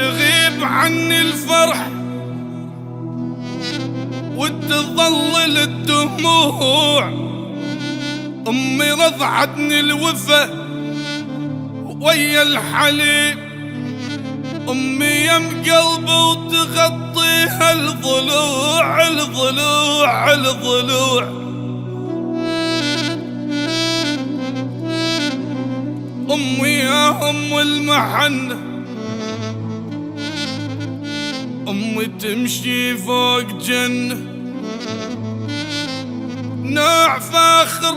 تغيب عني الفرح وتظلل الدموع. أمي رضعتني الوفا ويا الحليب، أمي يم قلبي وتغطيها الضلوع الضلوع الضلوع. أمي يا أم المحنة، أمي تمشي فوق جنة، نوع فاخر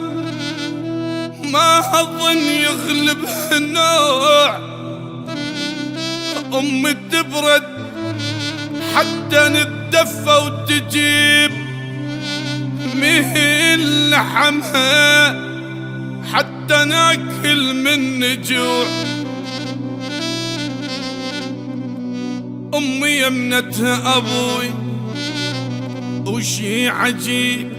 ما أظن يغلب النوع. أمي تبرد حتى نتدفى وتجيب مهل لحمها حتى ناكل من جوع. أمي يمنتها أبوي وشي عجيب،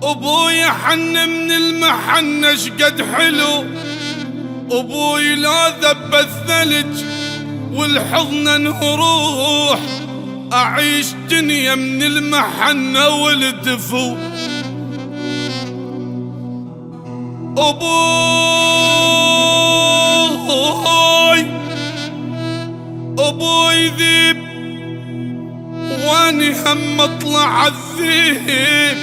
أبوي حن من المحنة شقد حلو. أبوي لا ذب الثلج والحضن انهروح، أعيش دنيا من المحنة والدفو. أبوي ذيب واني هم اطلع الذيب،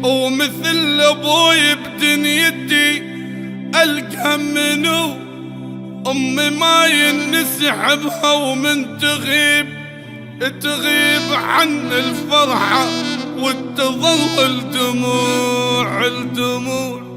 ومثل أبوي بدنيتي ألقى منو. أمي ما ينسحبها ومن تغيب عن الفرحة وتظل الدموع الدموع.